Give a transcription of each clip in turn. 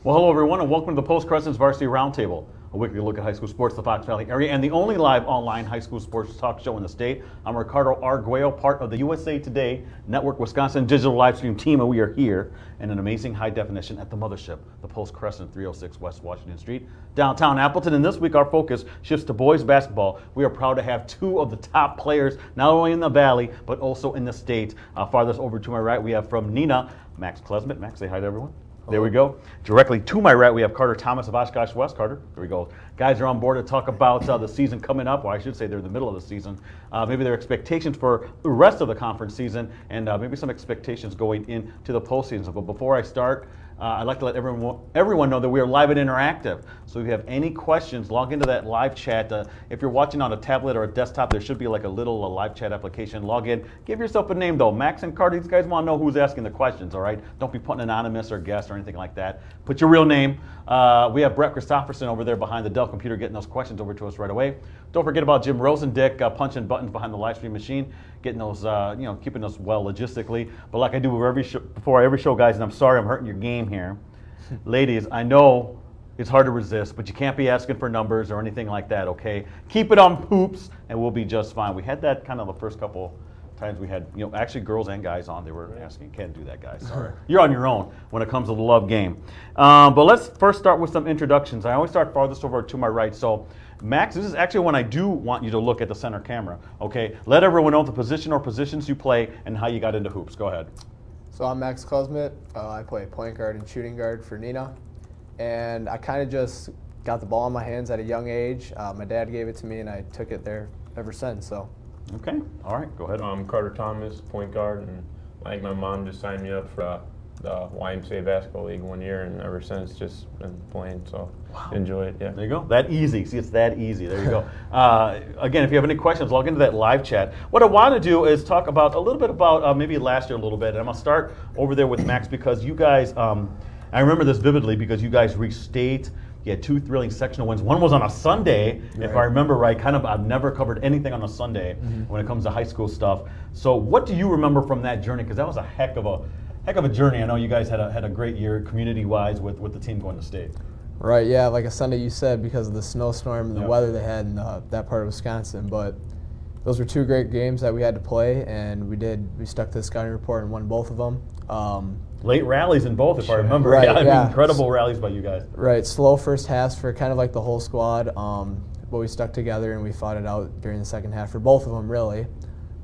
Well, hello everyone, and welcome to the Post Crescent's Varsity Roundtable, a weekly look at high school sports in the Fox Valley area, and the only live online high school sports talk show in the state. I'm Ricardo Arguello, part of the USA Today Network Wisconsin digital live stream team, and we are here in an amazing high definition at the mothership, the Post Crescent, 306 West Washington Street, downtown Appleton. And this week our focus shifts to boys basketball. We are proud to have two of the top players, not only in the Valley, but also in the state. Farthest over to my right, we have from Neenah, Max Klesmet. Max, say hi to everyone. There we go. Directly to my right, we have Carter Thomas of Oshkosh West. Carter, there we go. Guys are on board to talk about the season coming up. Well, I should say they're in the middle of the season. Maybe their expectations for the rest of the conference season, and maybe some expectations going into the postseason. But before I start, I'd like to let everyone know that we are live and interactive. So if you have any questions, log into that live chat. If you're watching on a tablet or a desktop, there should be like a little live chat application. Log in. Give yourself a name, though. Max and Carter, these guys want to know who's asking the questions, all right? Don't be putting anonymous or guest or anything like that. Put your real name. We have Brett Christopherson over there behind the Dell computer getting those questions over to us right away. Don't forget about Jim Rosendick punching buttons behind the live stream machine, getting those, keeping us well logistically. But like I do before every show, guys, and I'm sorry I'm hurting your game here. Ladies, I know it's hard to resist, but you can't be asking for numbers or anything like that, okay? Keep it on poops, and we'll be just fine. We had that kind of the first couple times we had, actually girls and guys on. They were asking, can't do that, guys. Sorry. You're on your own when it comes to the love game. But let's first start with some introductions. I always start farthest over to my right. So, Max, this is actually when I do want you to look at the center camera, okay? Let everyone know the position or positions you play and how you got into hoops. Go ahead. So I'm Max Klesmet. I play point guard and shooting guard for Neenah. And I kind of just got the ball in my hands at a young age. My dad gave it to me, and I took it there ever since. So. Okay. All right. Go ahead. I'm Carter Thomas, point guard, and I think my mom just signed me up for the YMCA basketball league one year, and ever since just been playing. So enjoy it. Yeah. There you go. That easy. See, it's that easy. There you go. Again, if you have any questions, log into that live chat. What I want to do is talk about a little bit about maybe last year a little bit, and I'm gonna start over there with Max because you guys. I remember this vividly because you guys reached state. You had two thrilling sectional wins. One was on a Sunday, if I remember right. I've never covered anything on a Sunday when it comes to high school stuff. So what do you remember from that journey? Because that was a heck of a journey. I know you guys had a great year community-wise with the team going to state. Right, yeah, like a Sunday you said, because of the snowstorm and the weather they had in that part of Wisconsin. But those were two great games that we had to play, and we stuck to the scouting report and won both of them. Late rallies in both, if I remember. Right, yeah. Incredible rallies by you guys. Right, slow first halves for kind of like the whole squad, but we stuck together and we fought it out during the second half for both of them, really.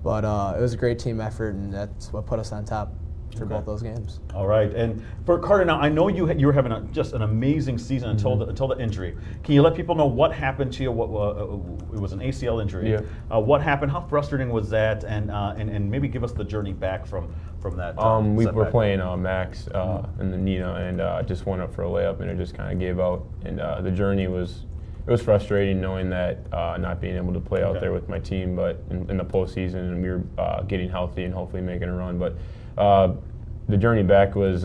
But it was a great team effort, and that's what put us on top for both those games. All right, and for Carter, now I know you were having just an amazing season until the injury. Can you let people know what happened to you? It was an ACL injury. Yeah. What happened? How frustrating was that? And maybe give us the journey back from that. We were playing Max in the Neenah, and just went up for a layup, and it just kind of gave out. And the journey was frustrating knowing that not being able to play out there with my team, but in the postseason, and we were getting healthy and hopefully making a run. But the journey back was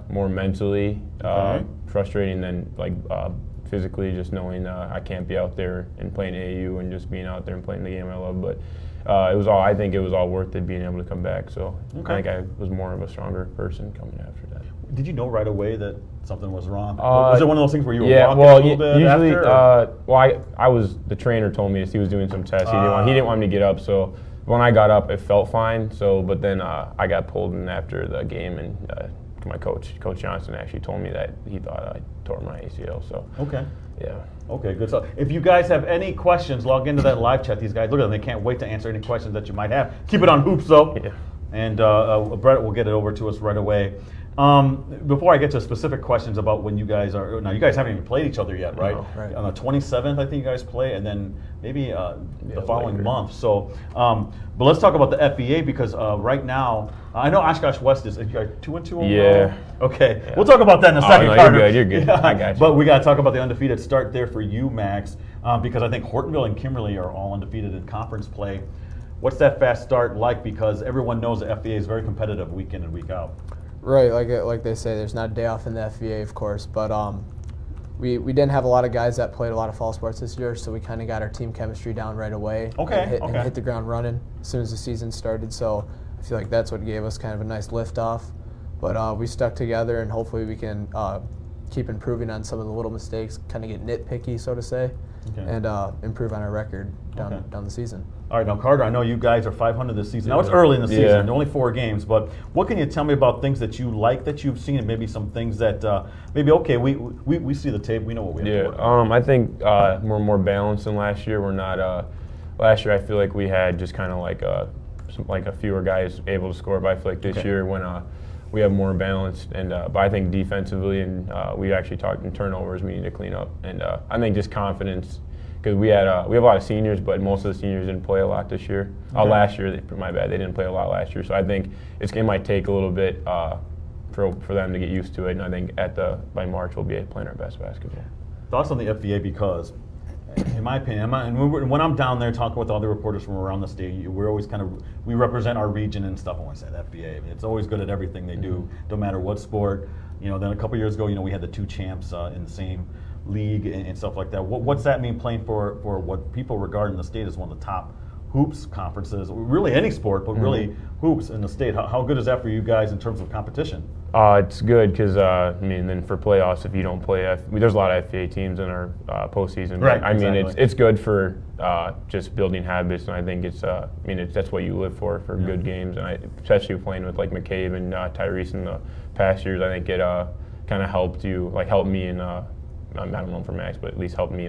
more mentally frustrating than physically, just knowing I can't be out there and playing AAU and just being out there and playing the game I love. But I think it was all worth it being able to come back. So I think I was more of a stronger person coming after that. Did you know right away that something was wrong? Was it one of those things where you were walking a little bit usually, after? The trainer told me he was doing some tests. He didn't want me to get up, so when I got up, it felt fine. But then I got pulled in after the game, and my Coach Johnson, actually told me that he thought I tore my ACL. So yeah. Okay, good stuff. If you guys have any questions, log into that live chat. These guys, look at them. They can't wait to answer any questions that you might have. Keep it on hoops, though. Yeah. And Brett will get it over to us right away. Before I get to specific questions about when you guys haven't even played each other yet, right? No, right. On the 27th, I think you guys play, and then maybe the following month. So, but let's talk about the FVA because right now, I know Oshkosh West is 2-2 overall. Yeah. Okay, we'll talk about that in a second. No, you're good. Yeah. I got you. But we got to talk about the undefeated start there for you, Max, because I think Hortonville and Kimberly are all undefeated in conference play. What's that fast start like? Because everyone knows the FVA is very competitive week in and week out. Right, like they say, there's not a day off in the FVA, of course, but we didn't have a lot of guys that played a lot of fall sports this year, so we kind of got our team chemistry down right away. And hit the ground running as soon as the season started. So I feel like that's what gave us kind of a nice lift off. But we stuck together, and hopefully we can keep improving on some of the little mistakes, kind of get nitpicky, so to say, and improve on our record down the season. All right, now Carter, I know you guys are 500 this season. Now it's early in the season, only 4 games, but what can you tell me about things that you like that you've seen, and maybe some things that maybe we see the tape, we know what we have to work on. I think we're more balanced than last year. We're not. Last year, I feel like we had just kind of like a fewer guys able to score, but I feel like this year when we have more balanced, and but I think defensively, and we actually talked in turnovers we need to clean up, and I think just confidence. Because we have a lot of seniors, but most of the seniors didn't play a lot this year. Last year, my bad, they didn't play a lot last year. So I think it might take a little bit for them to get used to it. And I think by March we'll be playing our best basketball. Thoughts on the FVA? Because, in my opinion, when I'm down there talking with other reporters from around the state, we're always we represent our region and stuff. When I say FVA, it's always good at everything they do, no matter what sport. Then a couple years ago, we had the 2 champs in the same league and stuff like that. What's that mean playing for what people regard in the state as one of the top hoops conferences? Really any sport, but really hoops in the state. How good is that for you guys in terms of competition? It's good because then for playoffs, if you don't play, there's a lot of FVA teams in our postseason. Right. It's good for just building habits, and I think that's what you live for good games, and especially playing with like McCabe and Tyrese in the past years. I think it kind of helped me and. I don't know for Max, but at least help me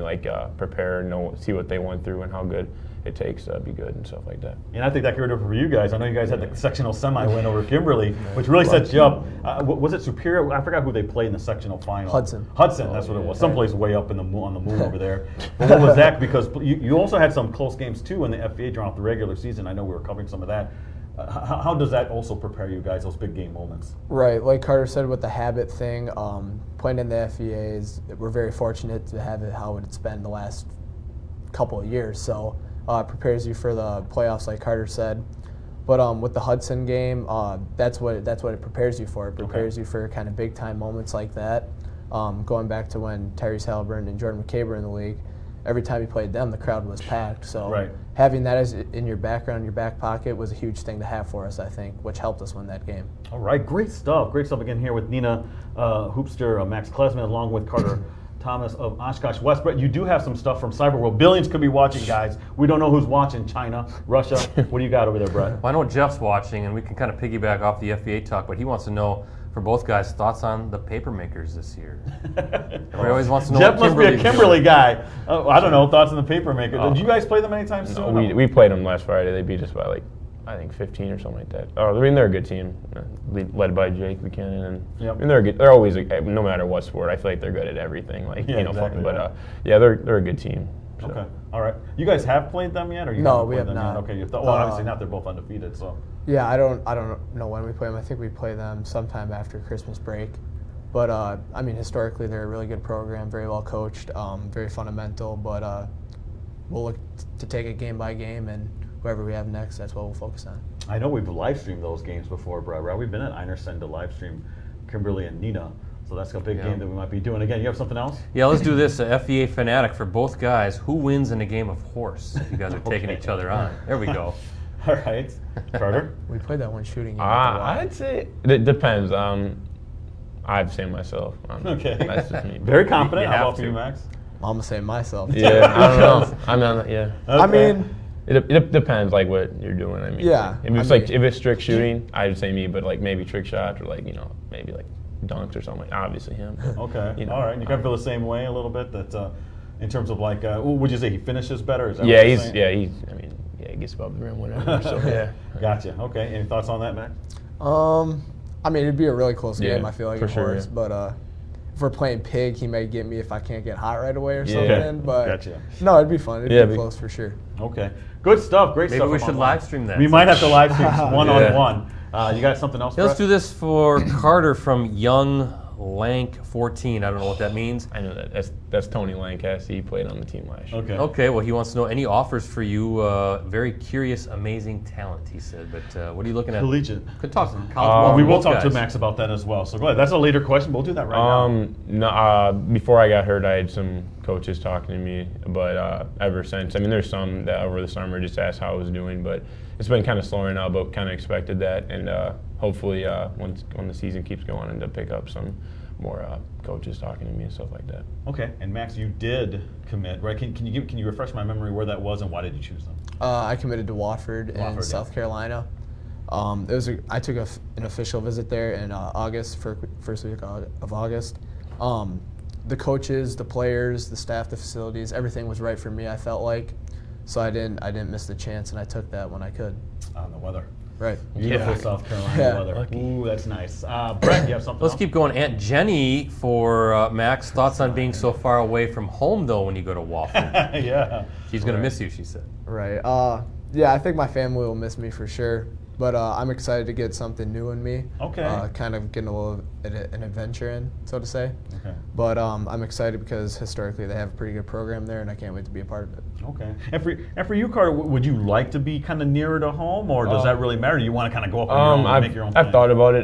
prepare, see what they went through and how good it takes to be good and stuff like that. And I think that could be for you guys. I know you guys had the sectional semi win over Kimberly, which really sets you up. Was it Superior? I forgot who they played in the sectional final. Hudson, that's what it was. Someplace way up on the moon over there. But what was that? Because you also had some close games too in the FVA during the regular season. I know we were covering some of that. How does that also prepare you guys, those big game moments? Right, like Carter said with the habit thing, playing in the FVAs, we're very fortunate to have it how it's been the last couple of years. So it prepares you for the playoffs, like Carter said. But with the Hudson game, that's what it prepares you for. It prepares you for kind of big time moments like that. Going back to when Tyrese Halliburton and Jordan McCabe were in the league, every time you played them, the crowd was packed. So having that as in your background, your back pocket, was a huge thing to have for us, I think, which helped us win that game. All right, great stuff. Great stuff again here with Neenah Hoopster, Max Klesman, along with Carter Thomas of Oshkosh West. Brett, you do have some stuff from Cyber World. Billions could be watching, guys. We don't know who's watching. China, Russia. What do you got over there, Brett? Well, I know Jeff's watching, and we can kind of piggyback off the FVA talk, but he wants to know, for both guys, thoughts on the paper makers this year. Everybody always wants to know. Jeff must be a Kimberly guy. I don't know. Thoughts on the paper maker. Did you guys play them anytime soon? No, we played them last Friday. They beat us by I think 15 or something like that. They're a good team, led by Jake Buchanan, and they're good. They're always no matter what sport. I feel like they're good at everything. Exactly, but they're a good team. So. Okay. All right. You guys have played them yet, or you no? haven't We played have them not. Yet? Okay. Well, obviously not. They're both undefeated. So. Yeah, I don't know when we play them. I think we play them sometime after Christmas break. But historically they're a really good program, very well coached, very fundamental. But we'll look to take it game by game, and whoever we have next, that's what we'll focus on. I know we've live streamed those games before, Brett. Right? We've been at Einersen to live stream Kimberly and Neenah. So that's a big game that we might be doing again. You have something else? Yeah, let's do this. FVA fanatic for both guys. Who wins in a game of horse? If you guys are taking each other on. There we go. All right. Carter? We played that one shooting game. I'd say it depends. I'd say myself. Okay. That's just me. Very confident. How about for you, Max? I'm going to say myself. Yeah, I don't know. Okay. I mean... It depends, what you're doing. If it's strict shooting, I'd say me. But maybe trick shots, or maybe dunks or something. Obviously him. Okay. All right. You kind of feel the same way a little bit. That in terms of would you say he finishes better? Is that he gets above the rim, whatever. So yeah. Gotcha. Okay. Any thoughts on that, Max? It'd be a really close game. I feel like for sure. But if we're playing pig, he may get me if I can't get hot right away or something. But gotcha. No, it'd be fun. It'd be close for sure. Okay. Good stuff. Great stuff. Maybe we should live stream that. We might have to live stream one-on-one. You got something else, Let's do this for Carter from Young Lank 14. I don't know what that means. I know that. That's Tony Lancaster. He played on the team last year. Okay, well, he wants to know any offers for you. Very curious, amazing talent, he said. But what are you looking at? Collegiate. Could talk some college. We will talk to Max about that as well. So go ahead. That's a later question. We'll do that right now. No, before I got hurt, I had some coaches talking to me. But ever since, there's some that over the summer just asked how I was doing. But it's been kind of slower now, but kind of expected that. And hopefully, when the season keeps going, and to pick up some more coaches talking to me and stuff like that. Okay, and Max, you did commit, right? Can you refresh my memory where that was and why did you choose them? I committed to Wofford in South Carolina. I took an official visit there in August, first week of August. The coaches, the players, the staff, the facilities, everything was right for me, I felt like. So I didn't miss the chance, and I took that when I could. On the weather. Right. Beautiful South Carolina weather. Ooh, that's nice. Brett, you have something Let's else? keep going. Aunt Jenny for Max. Thoughts on being so far away from home, though, when you go to Wofford? Yeah. She's going to miss you, she said. Right. Yeah, I think my family will miss me for sure. But I'm excited to get something new in me. Okay. Kind of getting a little an adventure in, so to say. Okay. But I'm excited because historically they have a pretty good program there, and I can't wait to be a part of it. Okay. And for you, Carter, would you like to be kind of nearer to home, or does that really matter? Do you want to kind of go up on your own and make your own I've thing? thought about it.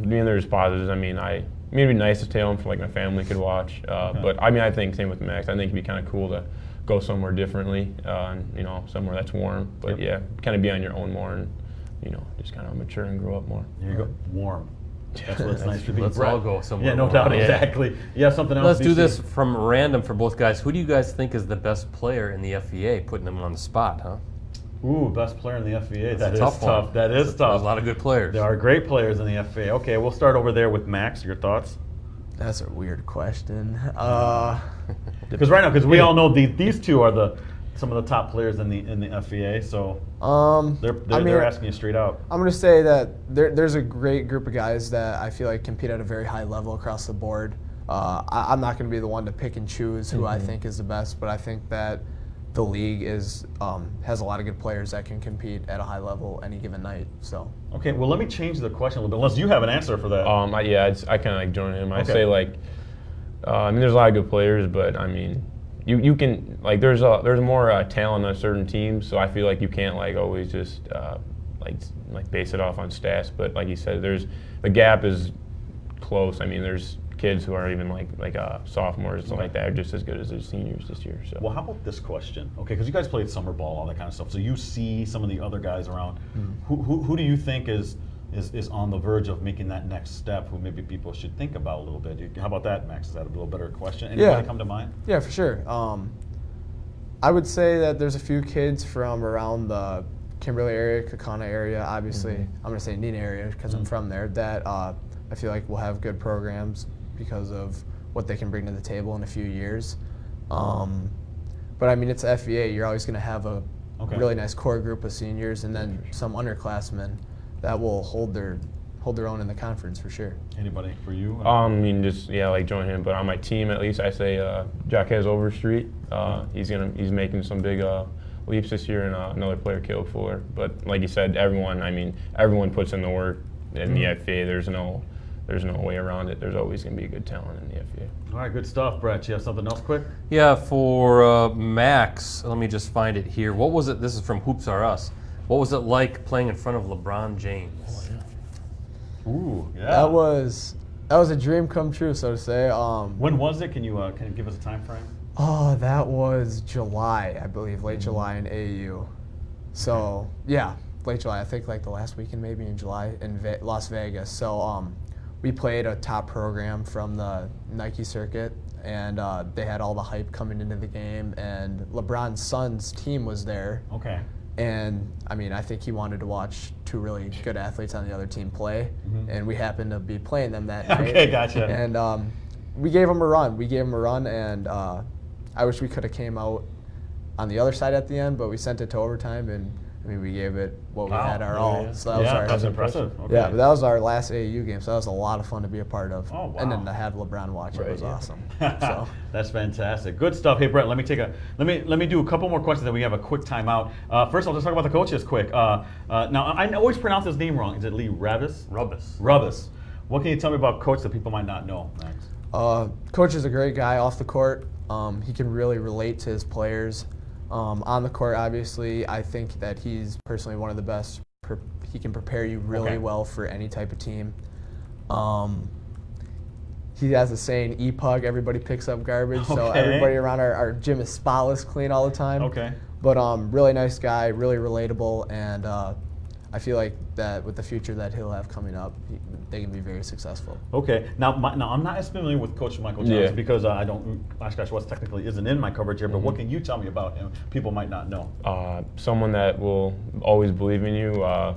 There's positives. I mean, it'd be nice to stay home for like my family could watch. But I mean, I think same with Max. I think it'd be kind of cool to go somewhere differently, somewhere that's warm. But yeah, kind of be on your own more and just kind of mature and grow up more. There you go. Warm. That's what it's nice to be. Let's all go somewhere. Yeah, no doubt, exactly. Yeah, something else. Let's do this from random for both guys. Who do you guys think is the best player in the FVA? Putting them on the spot, huh? Ooh, best player in the FVA. That's a tough one. That is tough. There's a lot of good players. There are great players in the FVA. Okay, we'll start over there with Max. Your thoughts? That's a weird question. Because we all know these two are some of the top players in the FVA. So they're asking you straight out. I'm going to say that there's a great group of guys that I feel like compete at a very high level across the board. I'm not going to be the one to pick and choose who I think is the best, but I think that the league has a lot of good players that can compete at a high level any given night. So. Okay, well, let me change the question a little bit, unless you have an answer for that. I kind of like join him. I say there's a lot of good players, but I mean, you can there's more talent on certain teams, so I feel like you can't always just base it off on stats. But like you said, the gap is close. I mean, there's kids who are even sophomores and stuff like that are just as good as their seniors this year. So. Well, how about this question? Okay, because you guys played summer ball, all that kind of stuff. So you see some of the other guys around. Who do you think is on the verge of making that next step? Who maybe people should think about a little bit? How about that, Max? Is that a little better question? Anybody come to mind? Yeah, for sure. I would say that there's a few kids from around the Kimberly area, Kaukauna area. Obviously, I'm going to say Neenah area because I'm from there. That I feel like will have good programs because of what they can bring to the table in a few years. But I mean, it's FVA. You're always going to have a really nice core group of seniors and then some underclassmen that will hold their own in the conference for sure. Anybody for you? Join him. But on my team, at least, I say Jaquez Overstreet. He's making some big leaps this year, and another player, Caleb Fuller. But like you said, everyone puts in the work in the FVA. There's no way around it. There's always going to be a good talent in the FVA. All right, good stuff, Brett. You have something else quick? Yeah, for Max, let me just find it here. What was it? This is from Hoops R Us. What was it like playing in front of LeBron James? Oh, yeah. Ooh, yeah. That was a dream come true, so to say. When was it? Can you give us a time frame? Oh, that was July, I believe, late July in AAU. So yeah, late July. I think the last weekend maybe in July in Las Vegas. So we played a top program from the Nike circuit, and they had all the hype coming into the game, and LeBron's son's team was there. Okay. And I mean, I think he wanted to watch two really good athletes on the other team play, and we happened to be playing them that night. Okay, gotcha. And we gave them a run. And I wish we could have came out on the other side at the end, but we sent it to overtime, and I mean, we gave it what we had our all. Yeah. So that was that's impressive. Okay. Yeah, but that was our last AAU game, so that was a lot of fun to be a part of. Oh, wow. And then to have LeBron watch it was awesome. So. That's fantastic. Good stuff. Hey, Brett, let me do a couple more questions, then we have a quick timeout. First, I'll just talk about the coaches quick. Now, I always pronounce his name wrong. Is it Lee Ravis? Rubbis. What can you tell me about Coach that people might not know, Max? Coach is a great guy off the court. He can really relate to his players. On the court, obviously, I think that he's personally one of the best. He can prepare you really well for any type of team. He has a saying, EPUG, everybody picks up garbage. So everybody around our gym is spotless clean all the time. Okay. But really nice guy, really relatable, and I feel like that with the future that he'll have coming up, they can be very successful. Okay. Now I'm not as familiar with Coach Michael Johnson because I don't. Oshkosh West technically isn't in my coverage here. But what can you tell me about him? People might not know. Someone that will always believe in you.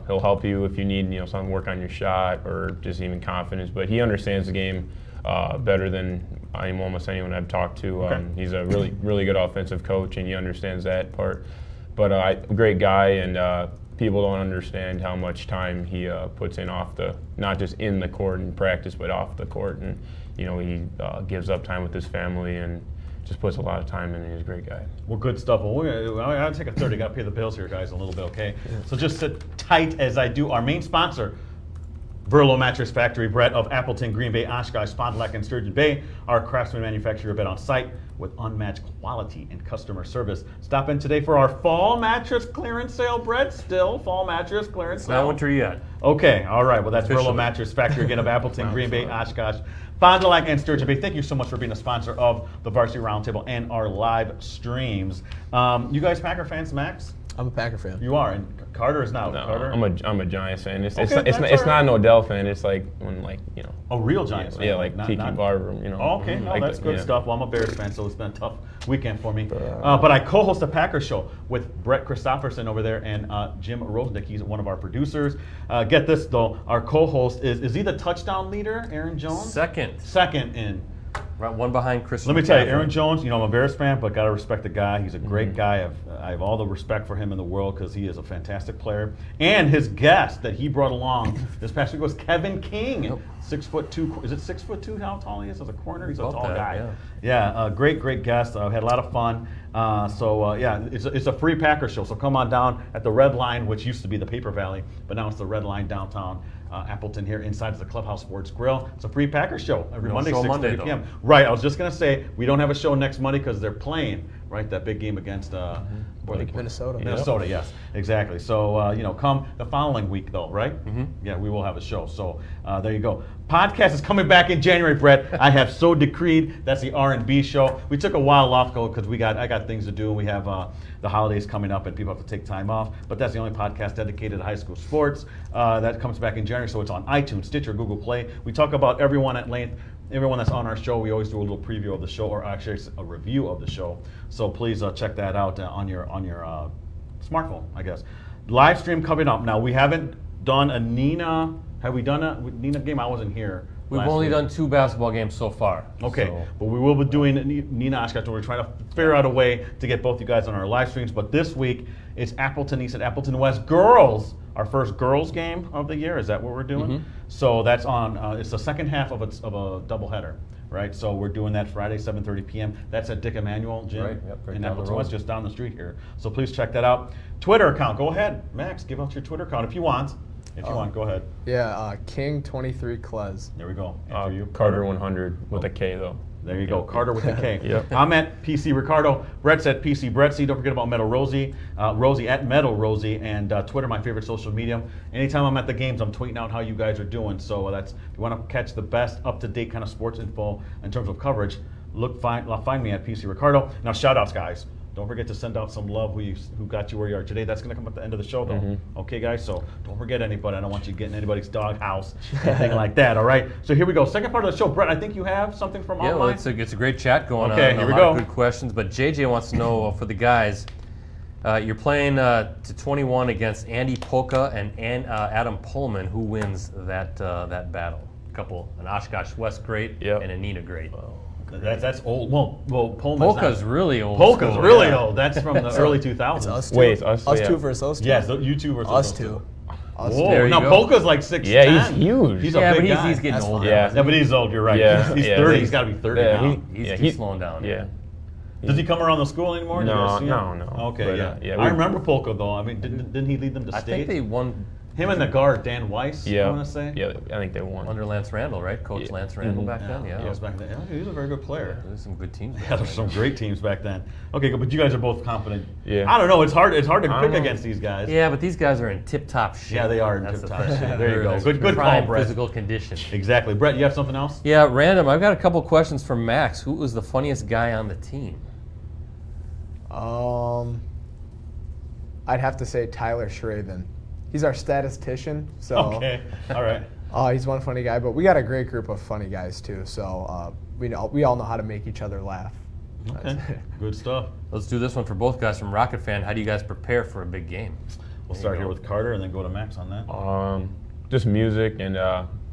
He'll help you if you need something to work on your shot or just even confidence. But he understands the game better than almost anyone I've talked to. He's a really good offensive coach, and he understands that part. But a great guy, and people don't understand how much time he puts in not just in the court and practice, but off the court. And he gives up time with his family and just puts a lot of time in. He's a great guy. Well, good stuff. Well, I gotta take a 30. Got to pay the bills here, guys, a little bit. Okay. Yeah. So just sit tight as I do. Our main sponsor, Verlo Mattress Factory, Brett of Appleton, Green Bay, Oshkosh, Fond du Lac, and Sturgeon Bay. Our craftsman manufacturer bed on site with unmatched quality and customer service. Stop in today for our fall mattress clearance sale, Brett. Still fall mattress clearance sale. Not winter yet. Okay, all right. Well, that's Verlo Mattress Factory again of Appleton, Green Bay, Oshkosh, Fond du Lac, and Sturgeon Bay. Thank you so much for being a sponsor of the Varsity Roundtable and our live streams. You guys Packer fans, Max? I'm a Packer fan. You are, and Carter is not. No, Carter? I'm a Giants fan. It's not an Odell fan. It's like when a real Giants fan. Yeah, like Tiki Barber. Okay, no, that's good stuff. Well, I'm a Bears fan, so it's been a tough weekend for me. But I co-host a Packers show with Brett Christopherson over there and Jim Rosenick. He's one of our producers. Get this though, our co-host is he the touchdown leader, Aaron Jones? Second in. Right, one behind Chris. Let me tell you, Aaron Jones, I'm a Bears fan, but got to respect the guy. He's a great guy. I have all the respect for him in the world because he is a fantastic player. And his guest that he brought along this past week was Kevin King. Yep. 6'2". Is it 6'2" how tall he is as a corner? He's a tall guy. Yeah, great guest. Had a lot of fun. It's a free Packer show. So come on down at the Red Line, which used to be the Paper Valley, but now it's the Red Line downtown. Appleton here inside the Clubhouse Sports Grill. It's a free Packer show every Monday, 6:30 p.m. Right, I was just going to say, we don't have a show next Monday because they're playing, right, that big game against Minnesota. Minnesota, yes, exactly. So, come the following week, though, right? Yeah, we will have a show. So, there you go. Podcast is coming back in January, Brett. I have so decreed. That's the R&B show. We took a while off because I got things to do. We have the holidays coming up and people have to take time off. But that's the only podcast dedicated to high school sports. That comes back in January, so it's on iTunes, Stitcher, Google Play. We talk about everyone at length. Everyone that's on our show, we always do a little preview of the show, or actually a review of the show. So please check that out on your smartphone, I guess. Live stream coming up. Now, we haven't done a Neenah. Have we done a Neenah game? I wasn't here. We've only done 2 basketball games so far. Okay, but we will be doing Neenah Oshkosh. We're trying to figure out a way to get both you guys on our live streams. But this week, it's Appleton East and Appleton West girls. Our first girls game of the year. Is that what we're doing? So that's on. It's the second half of a doubleheader, right? So we're doing that Friday, 7:30 p.m. That's at Dick Emanuel Gym in Appleton West, just down the street here. So please check that out. Twitter account. Go ahead, Max. Give out your Twitter account if you want. If you want, go ahead. Yeah, King23 Klez. There we go. You, Carter 100 with a K though. There you go, Carter with a K. Yep. I'm at PC Ricardo. Brett's at PC Brettsy. Don't forget about Meadow Rosie. Rosie at Meadow Rosie, and Twitter, my favorite social media. Anytime I'm at the games, I'm tweeting out how you guys are doing. So that's if you want to catch the best up-to-date kind of sports info in terms of coverage, find me at PC Ricardo. Now, shout-outs, guys. Don't forget to send out some love who got you where you are today. That's going to come at the end of the show, though. Okay, guys? So don't forget anybody. I don't want you getting anybody's doghouse, anything like that, all right? So here we go. Second part of the show. Brett, I think you have something from online? Yeah, well, it's a great chat going on. Okay, here we go. Good questions. But JJ wants to know, for the guys, you're playing to 21 against Andy Polka and Adam Pullman. Who wins that battle? An Oshkosh West great and a Neenah great. That's old. Well, Polka's really old. Polka's really old. That's from the early 2000s. It's us two. Wait, us two versus us two. Yes, you two versus us two. Whoa, now Polka's like 6'10". Yeah, he's huge. He's a big guy. He's getting older. Yeah, but he's old. You're right. Yeah, he's 30. He's got to be 30 now. He's slowing down. Yeah. Does he come around the school anymore? No. Okay, but, I remember Polka though. I mean, didn't he lead them to state? I think they won. Him and the guard, Dan Weiss, I want to say. Yeah, I think they won. Under Lance Randall, right? Coach Lance Randall back then, Yeah, he was back then. Yeah, he was a very good player. There's some good teams. Yeah, there's some great teams back then. Okay, good, but you guys are both confident. Yeah. I don't know. It's hard to pick against these guys. Yeah, but these guys are in tip-top shape. Yeah, they are in tip-top shape. There you go. Good call, Brett. Physical condition. Exactly. Brett, you have something else? Yeah, random. I've got a couple questions from Max. Who was the funniest guy on the team? I'd have to say Tyler Schraven. he's our statistician. So Okay, all right. He's one funny guy, but we got a great group of funny guys too. So we all know how to make each other laugh. Okay, good stuff. Let's do this one for both guys from Rocket Fan. How do you guys prepare for a big game? We'll start here with Carter and then go to Max on that. Just music, and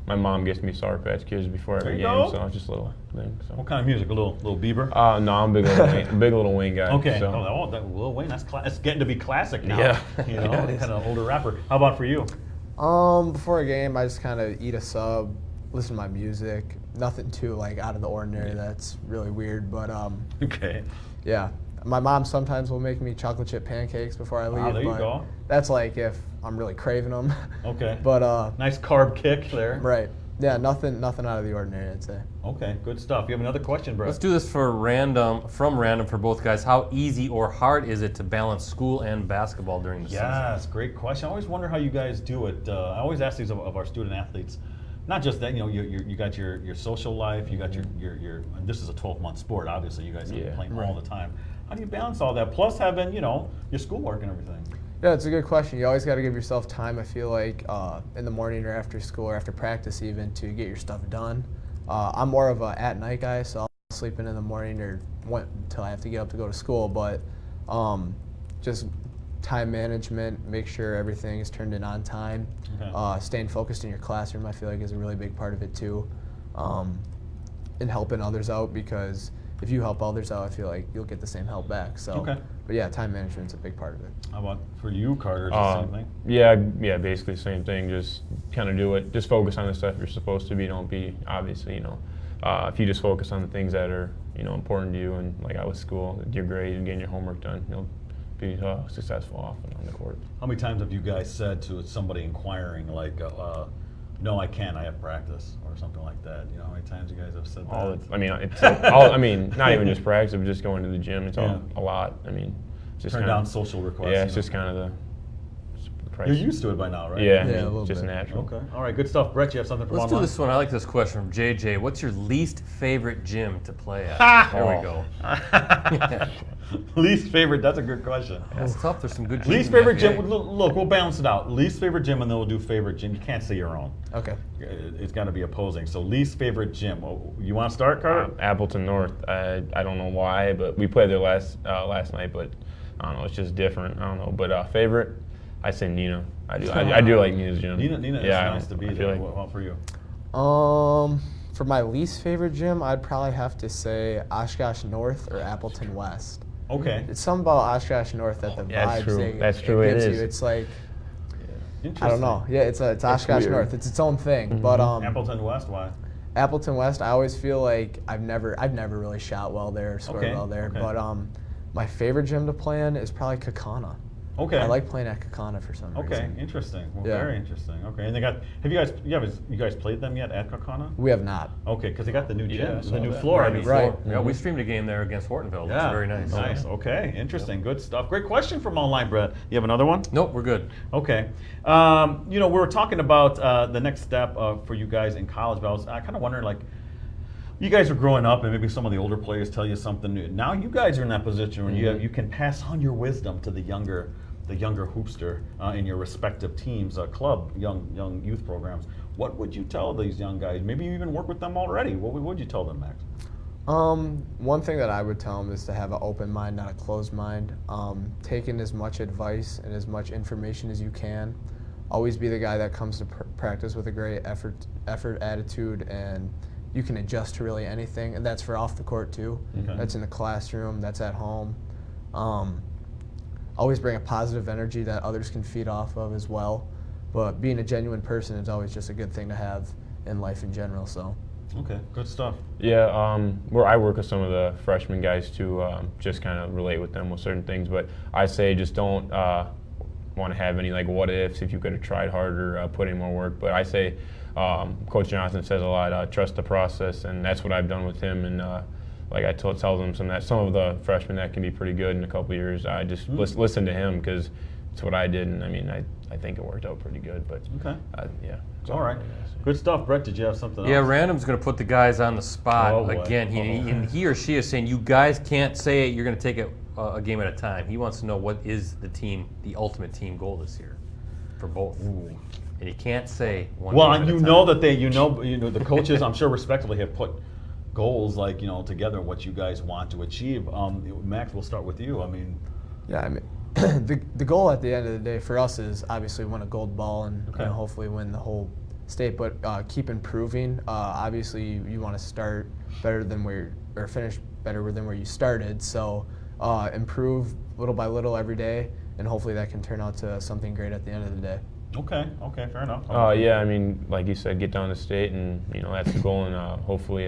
my mom gets me Sour Patch Kids before every game, go. so it's just a little thing. So. What kind of music? A little Bieber? No, I'm a big Little Wayne guy. Okay. So. That Lil Wayne, it's getting to be classic now. Yeah. You know, kind of older rapper. How about for you? Before a game, I just kind of eat a sub, listen to my music. Nothing too like out of the ordinary. That's really weird, but Okay. yeah. My mom sometimes will make me chocolate chip pancakes before I leave. There you go. That's like if I'm really craving them. Okay. But nice carb kick there. right. Yeah, nothing out of the ordinary, I'd say. Okay, good stuff. You have another question, Brett? Let's do this from random for both guys. How easy or hard is it to balance school and basketball during the season? Yes, great question. I always wonder how you guys do it. I always ask these of our student athletes. Not just that, you got your social life, you got your and this is a 12-month sport, obviously. You guys are playing all the time. How do you balance all that? Plus having, your schoolwork and everything. Yeah, it's a good question. You always got to give yourself time, I feel like, in the morning or after school or after practice even, to get your stuff done. I'm more of a at-night guy, so I'll sleep in the morning or wait until I have to get up to go to school. But just time management, make sure everything is turned in on time. Okay. Staying focused in your classroom, I feel like, is a really big part of it too. And helping others out, because if you help others out, I feel like you'll get the same help back. So, okay. But yeah, time management's a big part of it. How about for you, Carter? The same thing? Yeah, basically the same thing. Just kind of do it. Just focus on the stuff you're supposed to be. Don't be, obviously, if you just focus on the things that are, important to you, and like I was school, your grade and getting your homework done, you'll be successful off and on the court. How many times have you guys said to somebody inquiring, like, no, I can't, I have practice, or something like that? How many times you guys have said that? Not even just practice, but just going to the gym. It's a lot. Just turn down social requests. Yeah, it's just kind of the price. You're used to it by now, right? Yeah, a little just bit. natural. Okay. All right, good stuff. Brett, you have something from Let's online? do this one. I like this question from JJ. What's your least favorite gym to play at? There we go. Least favorite, that's a good question. That's tough. There's some good gyms. Least favorite gym, look, we'll balance it out. Least favorite gym, and then we'll do favorite gym. You can't say your own. Okay. It's got to be opposing. So least favorite gym. You want to start, Carter? Appleton North. I don't know why, but we played there last night, but I don't know, it's just different. I don't know. But favorite, I say Neenah. I do like Neenah's gym. Neenah is nice to be there. What for you? For my least favorite gym, I'd probably have to say Oshkosh North or Appleton West. Okay. It's something about Oshkosh North that the vibes That's true. It gives is. you. It's like, Interesting. I don't know. Yeah, it's Oshkosh North. It's its own thing. Mm-hmm. But Appleton West, why? Appleton West, I always feel like I've never really shot well there or scored well there. Okay. But my favorite gym to play in is probably Kakana. Okay. I like playing at Kakana for some reason. Okay, interesting. Well, very interesting. Okay, and have you guys played them yet at Kakana? We have not. Okay, because they got the new gym, the new that. floor. Right. Yeah, we streamed a game there against Hortonville. That's very nice. Nice. Okay, interesting. Good stuff. Great question from online, Brett. You have another one? Nope, we're good. Okay. We were talking about the next step for you guys in college, but I was kind of wondering, like, you guys are growing up, and maybe some of the older players tell you something new. Now you guys are in that position where you can pass on your wisdom to the younger hoopster in your respective teams, club, young youth programs. What would you tell these young guys? Maybe you even work with them already. What would you tell them, Max? One thing that I would tell them is to have an open mind, not a closed mind. Take in as much advice and as much information as you can. Always be the guy that comes to practice with a great effort attitude, and you can adjust to really anything, and that's for off the court too. Okay. That's in the classroom, that's at home. Always bring a positive energy that others can feed off of as well. But being a genuine person is always just a good thing to have in life in general. So. Okay, good stuff. Yeah, where I work with some of the freshman guys to just kind of relate with them with certain things. But I say just don't want to have any like what ifs. If you could have tried harder, put in more work. But I say Coach Johnson says a lot, trust the process, and that's what I've done with him. And like I tell them some of the freshmen that can be pretty good in a couple of years. I just listen to him because it's what I did, and I think it worked out pretty good. But yeah, all right, good stuff. Brett, did you have something else? Yeah, Random's going to put the guys on the spot again. He or she is saying you guys can't say it. You're going to take it a game at a time. He wants to know what is the ultimate team goal this year. for both. Ooh. And you can't say one. Well, and you know that the coaches, I'm sure respectively, have put goals like together what you guys want to achieve. Max, we'll start with you. I mean, yeah, I mean, the goal at the end of the day for us is obviously win a gold ball and hopefully win the whole state, but keep improving. Obviously, you want to start better than or finish better than where you started. So improve little by little every day, and hopefully that can turn out to something great at the end of the day. Okay, fair enough. Yeah, I mean, like you said, get down to state, and that's the goal, and hopefully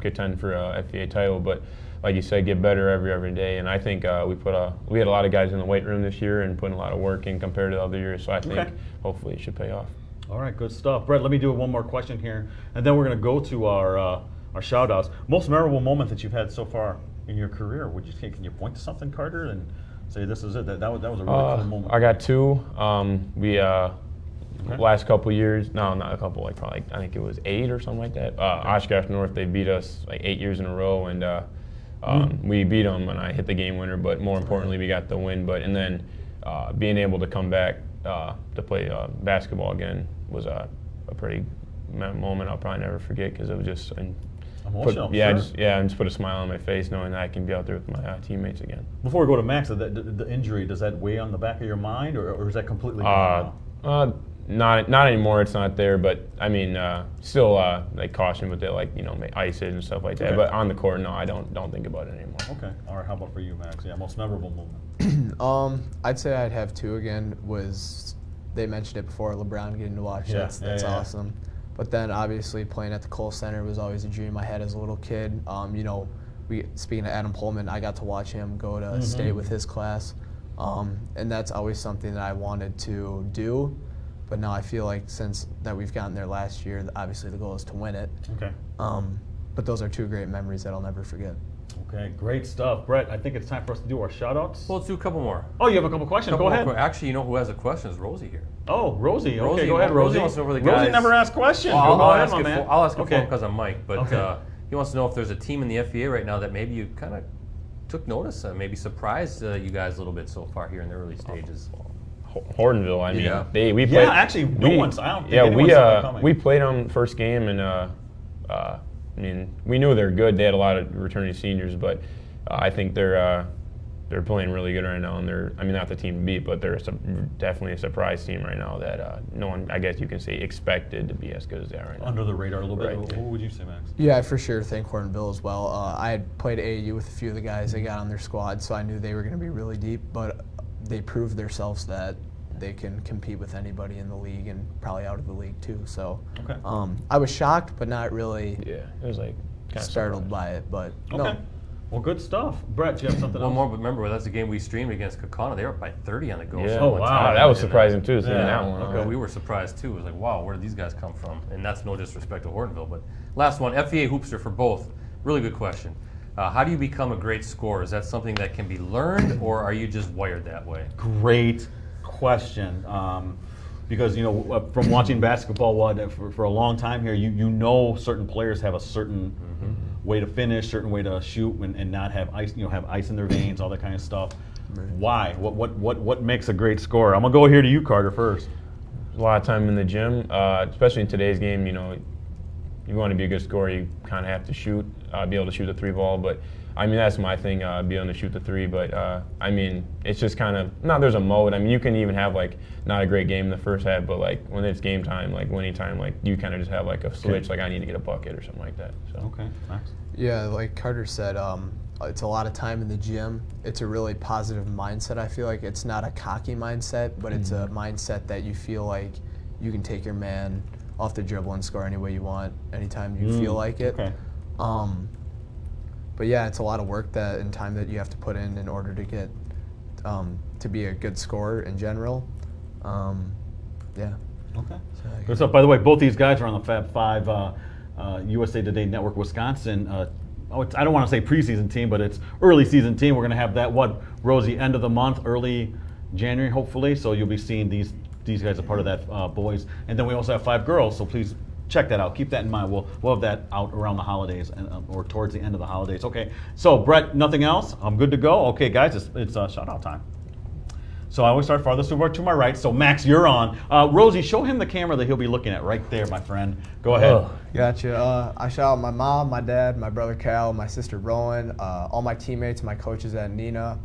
get 10 for a FVA title. But like you said, get better every day. And I think we had a lot of guys in the weight room this year and putting a lot of work in compared to other years. So I think hopefully it should pay off. All right, good stuff, Brett. Let me do one more question here, and then we're going to go to our shout outs. Most memorable moment that you've had so far in your career? Can you point to something, Carter, and say this is it? That was a really cool moment. I got two. Last couple years, no, not a couple, like probably I think it was 8 or something like that. Oshkosh North, they beat us like 8 years in a row, and we beat them, and I hit the game winner. But more importantly, we got the win. And then being able to come back to play basketball again was a pretty moment I'll probably never forget, because it was just emotional. Just put a smile on my face knowing that I can be out there with my teammates again. Before we go to Max, the injury, does that weigh on the back of your mind, or is that completely gone now? Not anymore. It's not there, but I mean, still like caution with it, like ice it and stuff like that. But on the court, no, I don't think about it anymore. Okay, all right. How about for you, Max? Yeah, most memorable moment. I'd say I'd have two again. Was they mentioned it before? LeBron getting to watch. That's awesome. But then obviously playing at the Kohl Center was always a dream I had as a little kid. Speaking of Adam Pullman, I got to watch him go to state with his class, and that's always something that I wanted to do. But now I feel like since that we've gotten there last year, obviously the goal is to win it. Okay. But those are two great memories that I'll never forget. Okay, great stuff. Brett, I think it's time for us to do our shout-outs. Well, let's do a couple more. Oh, you have a couple questions? Go ahead. Actually, you know who has a question is Rosie here. Oh, Rosie. Okay, go ahead, Rosie. Rosie wants to know for the guys. Rosie never asks questions. Well, I'll ask it for him because I'm Mike. But he wants to know if there's a team in the FVA right now that maybe you kind of took notice of, maybe surprised you guys a little bit so far here in the early stages. Hortonville. I mean, we played. Yeah, actually, no one's. I don't think anyone's coming. We played them first game, and I mean, we knew they're good. They had a lot of returning seniors, but I think they're playing really good right now. And not the team to beat, but they're definitely a surprise team right now that no one, I guess you can say, expected to be as good as they are right now. Under the radar a little bit. Right. What would you say, Max? Yeah, I for sure think Hortonville as well. I had played AAU with a few of the guys they got on their squad, so I knew they were going to be really deep, but they proved themselves that they can compete with anybody in the league and probably out of the league too. So I was shocked, but not really. Yeah, it was like kind startled by it, but no. Well, good stuff. Brett, do you have something else? One more, but remember, that's the game we streamed against Kaukauna. They were up by 30 on the goal. Yeah. Oh, wow. That was surprising too, seeing that one. Okay. We were surprised too. It was like, wow, where did these guys come from? And that's no disrespect to Hortonville. But last one, FVA Hoopster for both. Really good question. How do you become a great scorer? Is that something that can be learned, or are you just wired that way? Great question. Because from watching basketball for a long time here, you know certain players have a certain way to finish, certain way to shoot, and not have ice. Have ice in their veins, all that kind of stuff. Right. Why? What makes a great scorer? I'm gonna go here to you, Carter, first. A lot of time in the gym, especially in today's game. You want to be a good scorer, you kind of have to shoot, be able to shoot the 3 ball. But I mean, that's my thing, be able to shoot the 3. But I mean, it's just kind of there's a mode. I mean, you can even have like not a great game in the first half, but like when it's game time, like winning time, like you kind of just have like a switch, like I need to get a bucket or something like that. So. Okay, Max. Yeah, like Carter said, it's a lot of time in the gym. It's a really positive mindset. I feel like it's not a cocky mindset, but it's a mindset that you feel like you can take your man off the dribble and score any way you want, anytime you feel like it. Okay. But yeah, it's a lot of work and time that you have to put in order to get to be a good scorer in general. Yeah. Okay. Good stuff. By the way, both these guys are on the Fab 5 USA Today Network Wisconsin. I don't want to say preseason team, but it's early season team. We're going to have that Rosie, end of the month, early January, hopefully. So you'll be seeing these guys are part of that boys, and then we also have 5 girls. So please check that out. Keep that in mind. We'll have that out around the holidays or towards the end of the holidays. Okay. So Brett, nothing else? I'm good to go. Okay, guys, it's shout out time. So I always start farthest over to my right. So Max, you're on. Rosie, show him the camera that he'll be looking at right there, my friend. Go ahead. Oh. Gotcha. I shout out my mom, my dad, my brother Cal, my sister Rowan, all my teammates, my coaches at Neenah,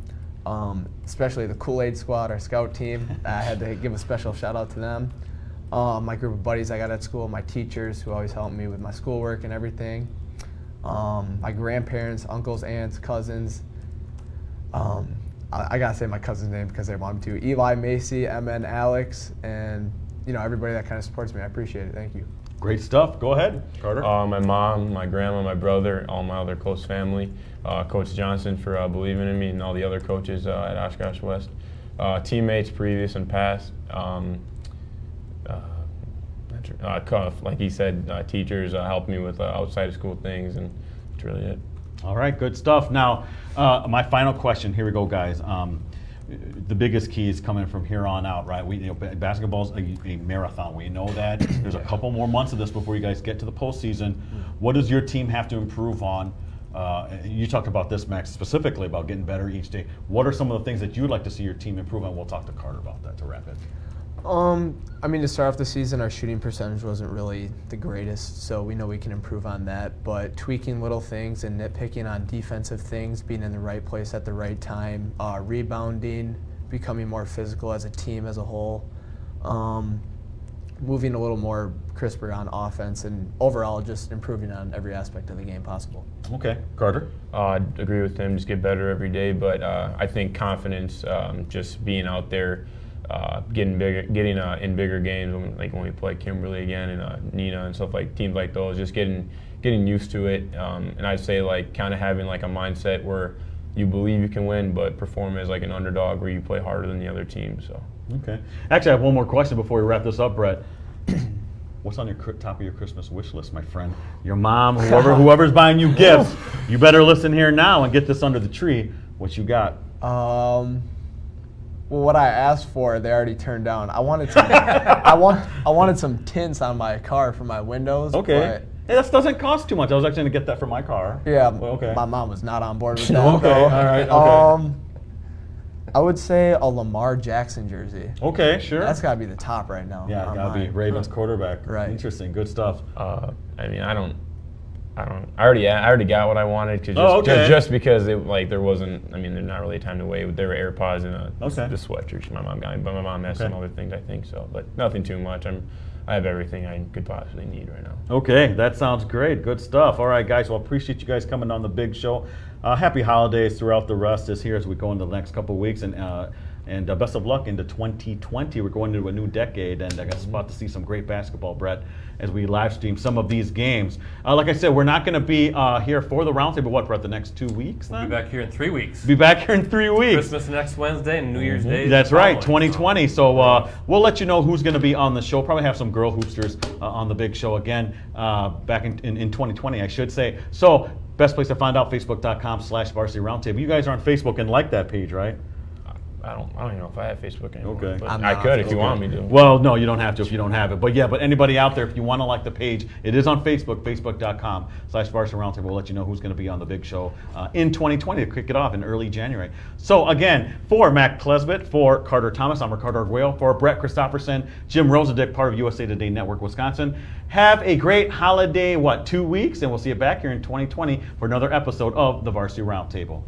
especially the Kool-Aid squad, our scout team. I had to give a special shout out to them. My group of buddies I got at school, my teachers who always helped me with my schoolwork and everything. My grandparents, uncles, aunts, cousins. I gotta say my cousin's name because they want me to. Eli, Macy, MN, Alex, and everybody that kind of supports me. I appreciate it. Thank you. Great stuff. Go ahead, Carter. My mom, my grandma, my brother, all my other close family. Coach Johnson for believing in me, and all the other coaches at Oshkosh West. Teammates, previous and past. Like he said, teachers helped me with outside of school things, and that's really it. All right, good stuff. Now, my final question. Here we go, guys. The biggest key is coming from here on out, right? Basketball's a marathon. We know that. There's a couple more months of this before you guys get to the postseason. What does your team have to improve on? You talked about this, Max, specifically about getting better each day. What are some of the things that you'd like to see your team improve on? We'll talk to Carter about that to wrap it. To start off the season, our shooting percentage wasn't really the greatest, so we know we can improve on that. But tweaking little things and nitpicking on defensive things, being in the right place at the right time, rebounding, becoming more physical as a team as a whole, moving a little more crisper on offense, and overall just improving on every aspect of the game possible. Okay, Carter? I agree with him, just get better every day, but I think confidence, just being out there, getting in bigger games, when we play Kimberly again and Neenah and stuff like teams like those, just getting used to it. And I'd say kind of having a mindset where you believe you can win, but perform as an underdog where you play harder than the other team. So. Okay. Actually, I have one more question before we wrap this up, Brett. What's on your top of your Christmas wish list, my friend? Your mom, whoever's buying you gifts, you better listen here now and get this under the tree. What you got? Well, what I asked for, they already turned down. I wanted some, I wanted some tints on my car for my windows. Okay. Hey, that doesn't cost too much. I was actually going to get that for my car. Yeah. Well, okay. My mom was not on board with that. Okay. All right. Okay. I would say a Lamar Jackson jersey. Okay. Sure. That's got to be the top right now. Yeah, gotta be Ravens quarterback. Right. Interesting. Good stuff. I already got what I wanted, just because there wasn't. There's not really time to wait. There were AirPods and the sweatshirts my mom got me, but my mom has some other things I think so, but nothing too much. I have everything I could possibly need right now. Okay, that sounds great. Good stuff. All right, guys. Well, appreciate you guys coming on the big show. Happy holidays throughout the rest is here as we go into the next couple of weeks, and best of luck into 2020. We're going into a new decade, and I got about to see some great basketball, Brett, as we live stream some of these games. Like I said, we're not going to be here for the roundtable. What, Brett, the next 2 weeks? Then? We'll be back here in 3 weeks. Be back here in 3 weeks. Christmas next Wednesday and New Year's Day. That's right, 2020. So we'll let you know who's going to be on the show. Probably have some girl hoopsters on the big show again back in 2020, I should say. So best place to find out, facebook.com/Varsity Roundtable. You guys are on Facebook and like that page, right? I don't even know if I have Facebook anymore. Okay. But I could if you want me to. Well, no, you don't have to if you don't have it. But yeah, but anybody out there, if you want to like the page, it is on Facebook, facebook.com/Varsity Roundtable. We'll let you know who's going to be on the big show in 2020 to kick it off in early January. So again, for Mac Klesbit, for Carter Thomas, I'm Ricardo Arguello, for Brett Christopherson, Jim Rosadick, part of USA Today Network Wisconsin. Have a great holiday, 2 weeks, and we'll see you back here in 2020 for another episode of the Varsity Roundtable.